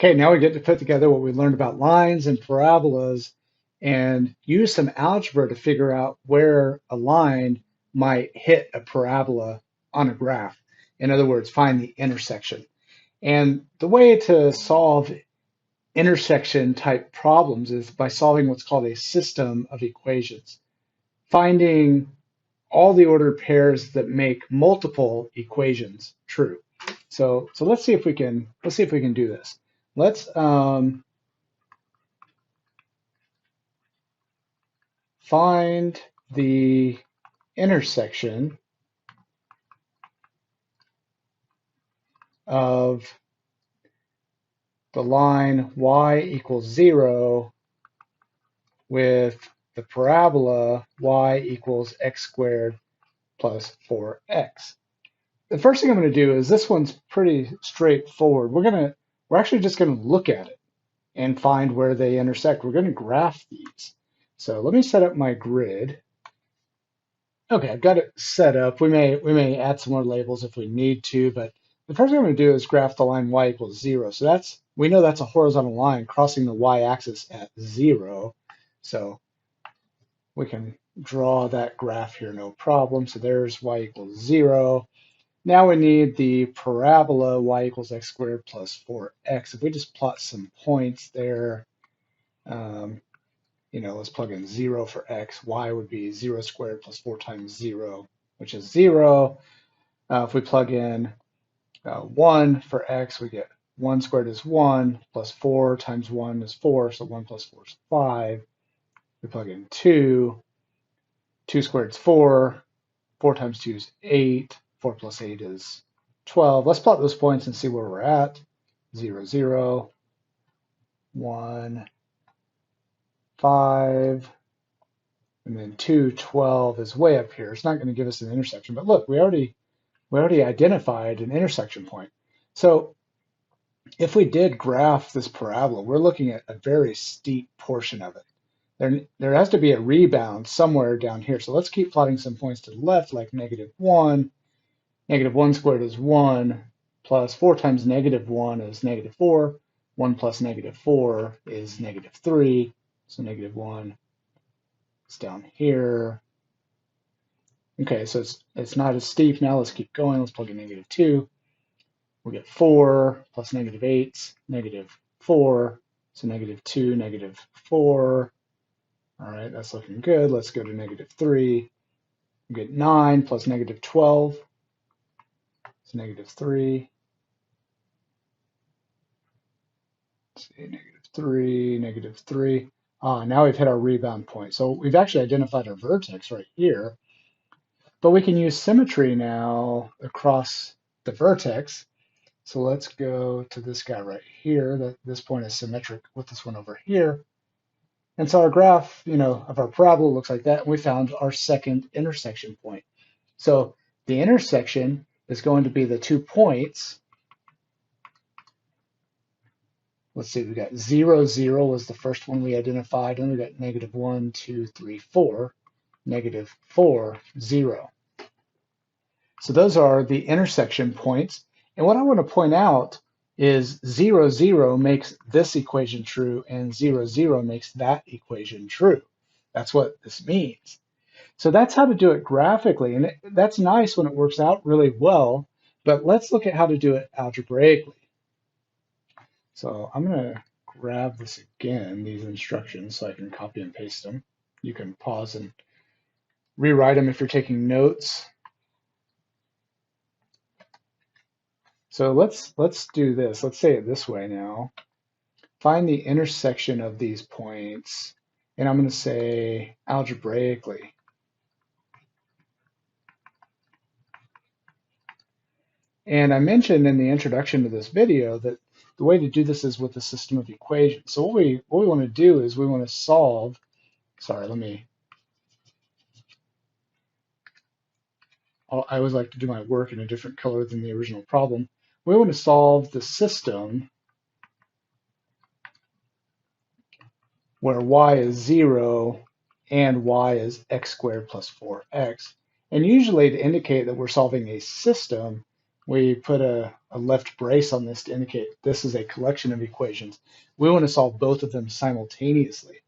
Okay, now we get to put together what we learned about lines and parabolas and use some algebra to figure out where a line might hit a parabola on a graph. In other words, find the intersection. And the way to solve intersection type problems is by solving what's called a system of equations, finding all the ordered pairs that make multiple equations true. So let's see if we can do this. Let's find the intersection of the line y equals 0 with the parabola y equals x squared plus 4x. The first thing I'm going to do is this one's pretty straightforward. We're actually just going to look at it and find where they intersect. We're going to graph these. So let me set up my grid. Okay, I've got it set up. We may add some more labels if we need to, but the first thing I'm going to do is graph the line y equals 0. So we know that's a horizontal line crossing the y-axis at 0. So we can draw that graph here, no problem. So there's y equals 0. Now we need the parabola y equals x squared plus 4x. If we just plot some points there, um, let's plug in 0 for x. Y would be 0 squared plus 4 times 0, which is 0. If we plug in 1 for x, we get 1 squared is 1, plus 4 times 1 is 4, so 1 plus 4 is 5. We plug in 2, 2 squared is 4, 4 times 2 is 8, 4 plus 8 is 12. Let's plot those points and see where we're at. 0, 0, 1, 5, and then 2, 12 is way up here. It's not going to give us an intersection, but look, we already identified an intersection point. So if we did graph this parabola, we're looking at a very steep portion of it. There has to be a rebound somewhere down here. So let's keep plotting some points to the left, like -1. -1 squared is 1, plus 4 times -1 is -4. 1 plus -4 is -3. So -1 is down here. Okay, so it's not as steep now. Let's keep going. Let's plug in -2. We get 4 plus -8, -4. So -2, -4. All right, that's looking good. Let's go to -3. We get 9 plus -12. It's -3. Let's see, -3, -3. Now we've hit our rebound point. So we've actually identified our vertex right here. But we can use symmetry now across the vertex. So let's go to this guy right here. This point is symmetric with this one over here. And so our graph, of our parabola looks like that. And we found our second intersection point. So the intersection is going to be the 2 points. Let's see, we got 0, 0 was the first one we identified. And we got -1, 2, 3, 4, -4, 0. So those are the intersection points. And what I want to point out is 0, 0 makes this equation true, and 0, 0 makes that equation true. That's what this means. So that's how to do it graphically. And that's nice when it works out really well. But let's look at how to do it algebraically. So I'm going to grab this again, these instructions, so I can copy and paste them. You can pause and rewrite them if you're taking notes. So let's do this. Let's say it this way now. Find the intersection of these points, and I'm going to say algebraically. And I mentioned in the introduction to this video that the way to do this is with a system of equations. So what we want to do is we want to solve, sorry, I always like to do my work in a different color than the original problem. We want to solve the system where y is 0 and y is x squared plus 4x. And usually to indicate that we're solving a system, we put a left brace on this to indicate this is a collection of equations. We want to solve both of them simultaneously.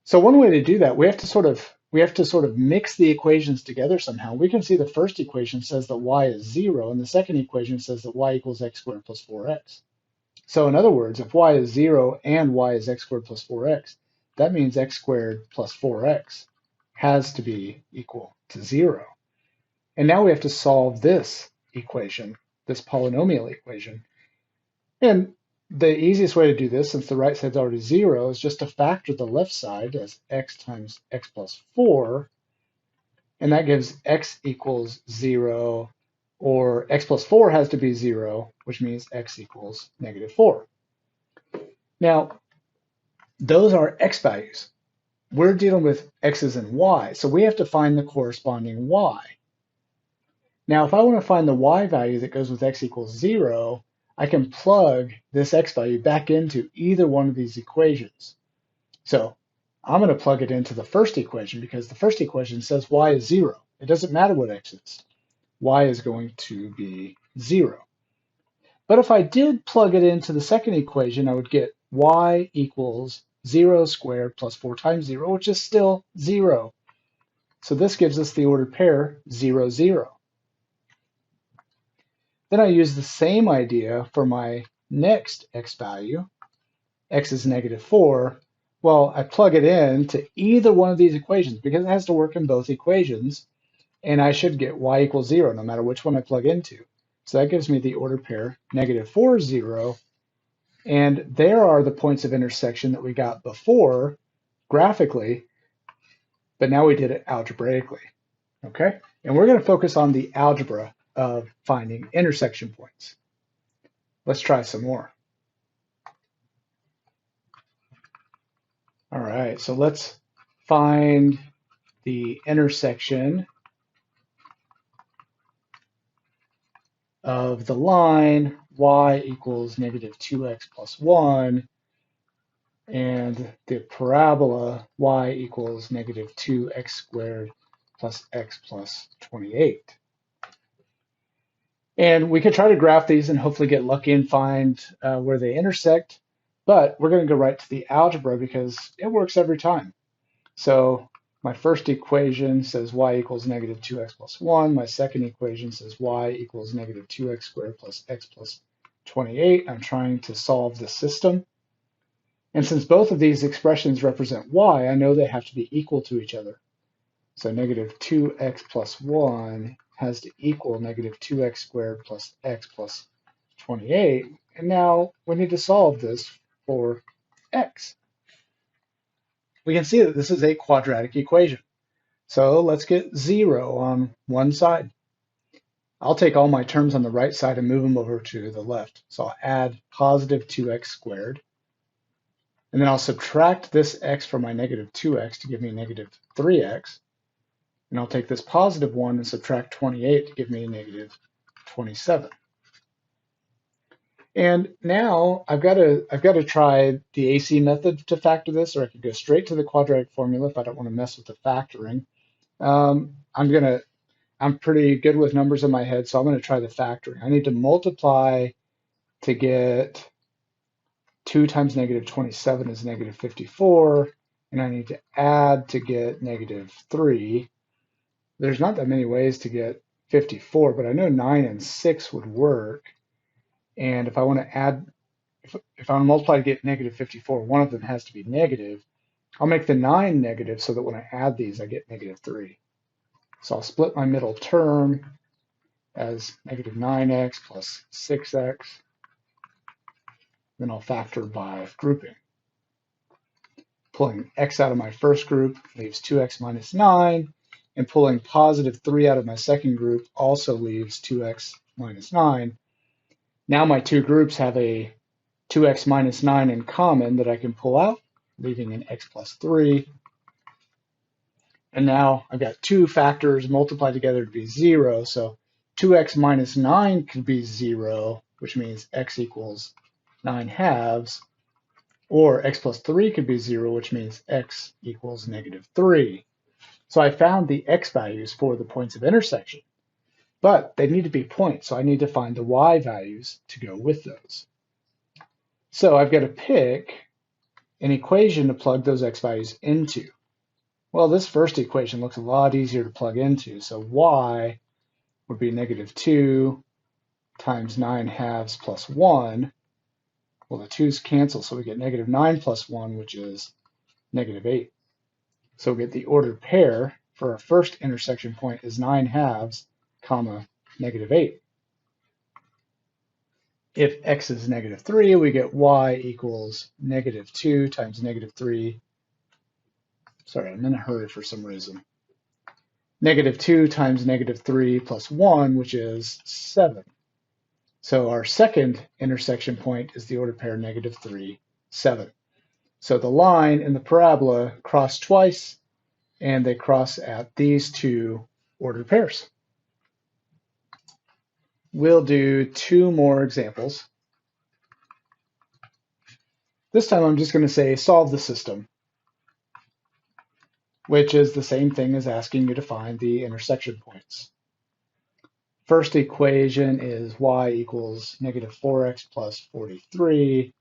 So one way to do that, we have to sort of mix the equations together somehow. We can see the first equation says that y is 0, and the second equation says that y equals x squared plus 4x. So in other words, if y is 0 and y is x squared plus 4x, that means x squared plus 4x has to be equal to 0. And now we have to solve this equation, this polynomial equation. And the easiest way to do this, since the right side's already 0, is just to factor the left side as x times x plus 4, and that gives x equals 0, or x plus 4 has to be 0, which means x equals negative 4. Now, those are x values. We're dealing with x's and y, so we have to find the corresponding y. Now, if I want to find the y value that goes with x equals 0, I can plug this x value back into either one of these equations. So I'm going to plug it into the first equation because the first equation says y is 0. It doesn't matter what x is. Y is going to be 0. But if I did plug it into the second equation, I would get y equals 0 squared plus 4 times 0, which is still 0. So this gives us the ordered pair 0, 0. Then I use the same idea for my next x value. X is negative 4. Well, I plug it in to either one of these equations because it has to work in both equations, and I should get y equals 0 no matter which one I plug into. So that gives me the ordered pair negative 4, 0. And there are the points of intersection that we got before graphically, but now we did it algebraically. Okay? And we're going to focus on the algebra of finding intersection points. Let's try some more. All right, so let's find the intersection of the line y equals negative 2x plus 1 and the parabola y equals negative 2x squared plus x plus 28. And we could try to graph these and hopefully get lucky and find where they intersect, but we're going to go right to the algebra because it works every time. So my first equation says y equals negative 2x plus 1. My second equation says y equals negative 2x squared plus x plus 28. I'm trying to solve the system. And since both of these expressions represent y, I know they have to be equal to each other. So negative 2x plus 1 has to equal negative 2x squared plus x plus 28. And now we need to solve this for x. We can see that this is a quadratic equation. So let's get 0 on one side. I'll take all my terms on the right side and move them over to the left. So I'll add positive 2x squared. And then I'll subtract this x from my negative 2x to give me negative 3x. And I'll take this positive 1 and subtract 28 to give me negative 27. And now I've got to try the AC method to factor this, or I could go straight to the quadratic formula if I don't want to mess with the factoring. I'm pretty good with numbers in my head, so I'm going to try the factoring. I need to multiply to get 2 times negative 27 is negative 54, and I need to add to get negative 3. There's not that many ways to get 54, but I know 9 and 6 would work. And if I want to add, if I want to multiply to get negative 54, one of them has to be negative. I'll make the 9 negative so that when I add these, I get negative 3. So I'll split my middle term as negative 9x plus 6x. Then I'll factor by grouping. Pulling x out of my first group leaves 2x minus 9, and pulling positive 3 out of my second group also leaves 2x minus 9. Now my two groups have a 2x minus 9 in common that I can pull out, leaving an x plus 3. And now I've got two factors multiplied together to be 0, so 2x minus 9 could be 0, which means x equals 9 halves, or x plus 3 could be 0, which means x equals negative 3. So I found the x values for the points of intersection. but they need to be points, so I need to find the y values to go with those. So I've got to pick an equation to plug those x values into. Well, this first equation looks a lot easier to plug into, so y would be negative 2 times 9 halves plus 1. Well, the 2's cancel, so we get negative 9 plus 1, which is negative 8. So we get the ordered pair for our first intersection point is 9 halves, comma, negative 8. If x is negative 3, we get y equals negative 2 times negative 3. Sorry, I'm in a hurry for some reason. Negative 2 times negative 3 plus 1, which is 7. So our second intersection point is the ordered pair negative 3, 7. So the line and the parabola cross twice, and they cross at these two ordered pairs. We'll do 2 more examples. This time I'm just going to say solve the system, which is the same thing as asking you to find the intersection points. First equation is y equals negative 4x plus 43.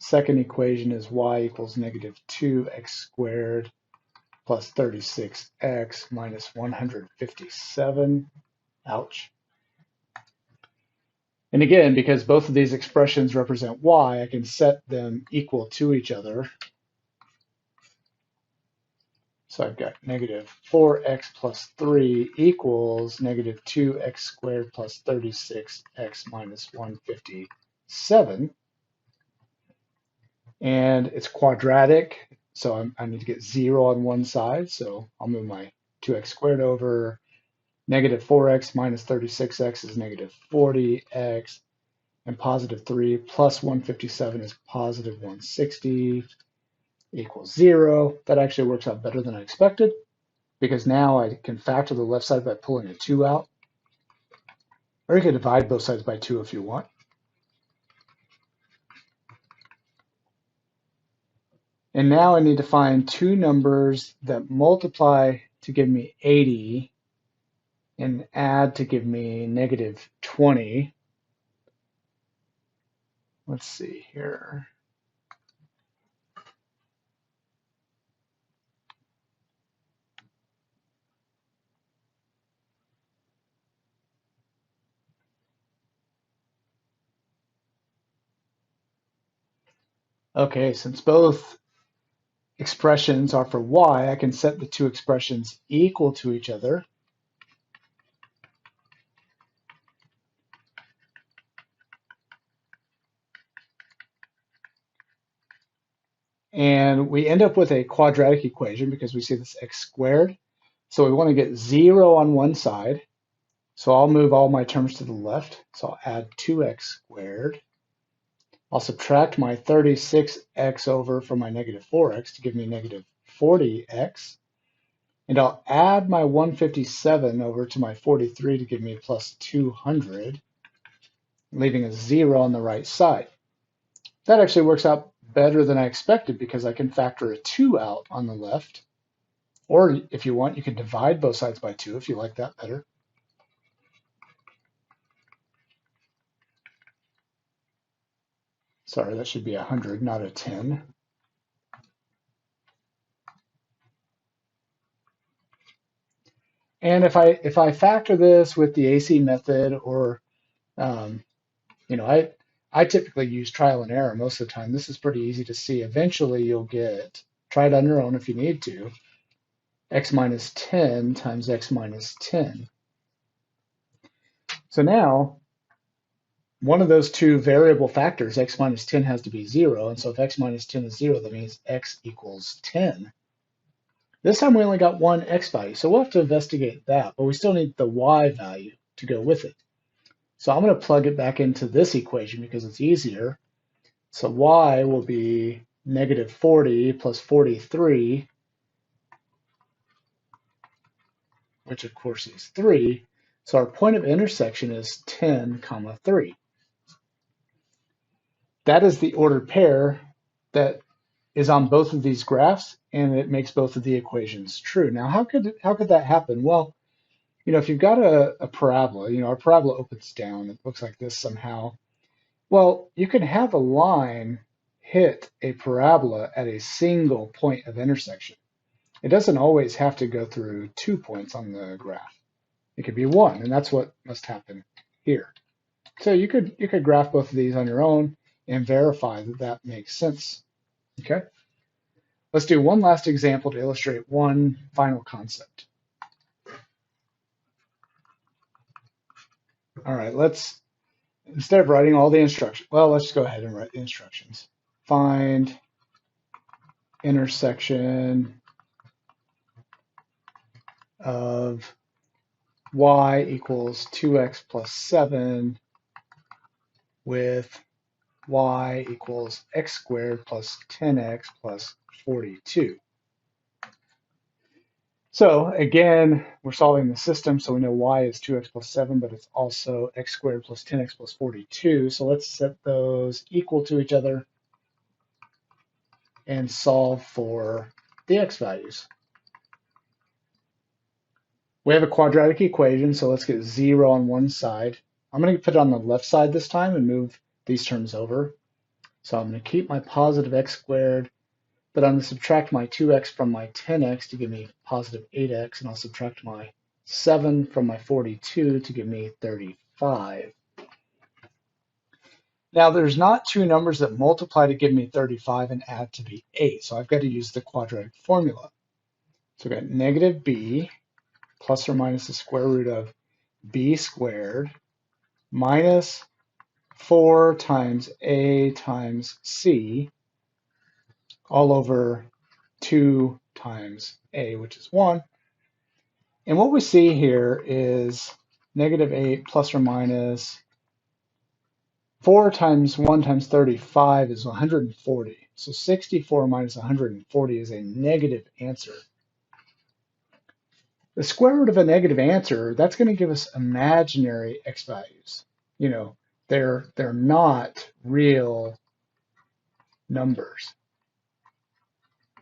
Second equation is y equals negative 2x squared plus 36x minus 157. Ouch. And again, because both of these expressions represent y, I can set them equal to each other. So I've got negative 4x plus 3 equals negative 2x squared plus 36x minus 157. And it's quadratic, so I need to get 0 on one side. So I'll move my 2x squared over. Negative 4x minus 36x is negative 40x. And positive 3 plus 157 is positive 160 equals 0. That actually works out better than I expected, because now I can factor the left side by pulling a 2 out. Or you can divide both sides by 2 if you want. And now I need to find two numbers that multiply to give me 80 and add to give me negative 20. Let's see here. Okay, since both expressions are for y, I can set the two expressions equal to each other. And we end up with a quadratic equation because we see this x squared. So we want to get 0 on one side. So I'll move all my terms to the left. So I'll add 2x squared. I'll subtract my 36x over from my negative 4x to give me negative 40x. And I'll add my 157 over to my 43 to give me plus 200, leaving a 0 on the right side. That actually works out better than I expected because I can factor a 2 out on the left. Or if you want, you can divide both sides by 2 if you like that better. Sorry, that should be 100, not a 10. And if I factor this with the AC method, or I typically use trial and error most of the time. This is pretty easy to see. Eventually, you'll get, try it on your own if you need to, x minus 10 times x minus 10. So now, one of those two variable factors, x minus 10, has to be 0. And so if x minus 10 is 0, that means x equals 10. This time we only got one x value, so we'll have to investigate that, but we still need the y value to go with it. So I'm going to plug it back into this equation because it's easier. So y will be negative 40 plus 43, which of course is 3. So our point of intersection is 10, 3. That is the ordered pair that is on both of these graphs, and it makes both of the equations true. Now, how could that happen? Well, if you've got a parabola, our parabola opens down, it looks like this somehow. Well, you can have a line hit a parabola at a single point of intersection. It doesn't always have to go through 2 points on the graph. It could be one, and that's what must happen here. So you could graph both of these on your own and verify that that makes sense. Okay? Let's do one last example to illustrate one final concept. All right, instead of writing all the instructions, well, let's just go ahead and write the instructions. Find intersection of y equals 2x plus 7 with y equals x squared plus 10x plus 42. So again, we're solving the system, so we know y is 2x plus 7, but it's also x squared plus 10x plus 42. So let's set those equal to each other and solve for the x values. We have a quadratic equation, so let's get 0 on one side. I'm going to put it on the left side this time and move these terms over. So I'm going to keep my positive x squared, but I'm going to subtract my 2x from my 10x to give me positive 8x, and I'll subtract my 7 from my 42 to give me 35. Now, there's not two numbers that multiply to give me 35 and add to be 8, so I've got to use the quadratic formula. So we've got negative b plus or minus the square root of b squared minus 4 times a times c all over 2 times a, which is 1. And what we see here is negative 8 plus or minus 4 times 1 times 35 is 140. So 64 minus 140 is a negative answer. The square root of a negative answer, that's going to give us imaginary x values. They're not real numbers.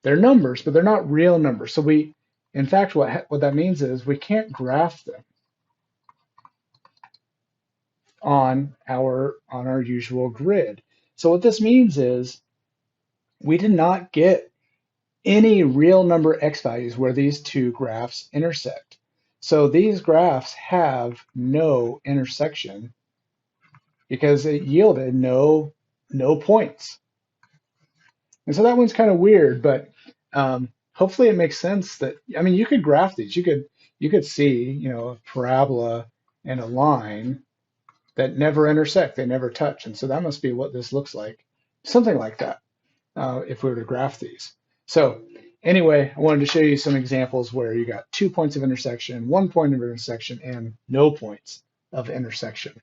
They're numbers, but they're not real numbers. So in fact, what that means is we can't graph them on our usual grid. So what this means is we did not get any real number x values where these two graphs intersect. So these graphs have no intersection because it yielded no points. And so that one's kind of weird, but hopefully it makes sense that, you could graph these. You could see, a parabola and a line that never intersect, they never touch. And so that must be what this looks like, something like that, if we were to graph these. So anyway, I wanted to show you some examples where you got 2 points of intersection, 1 point of intersection, and no points of intersection.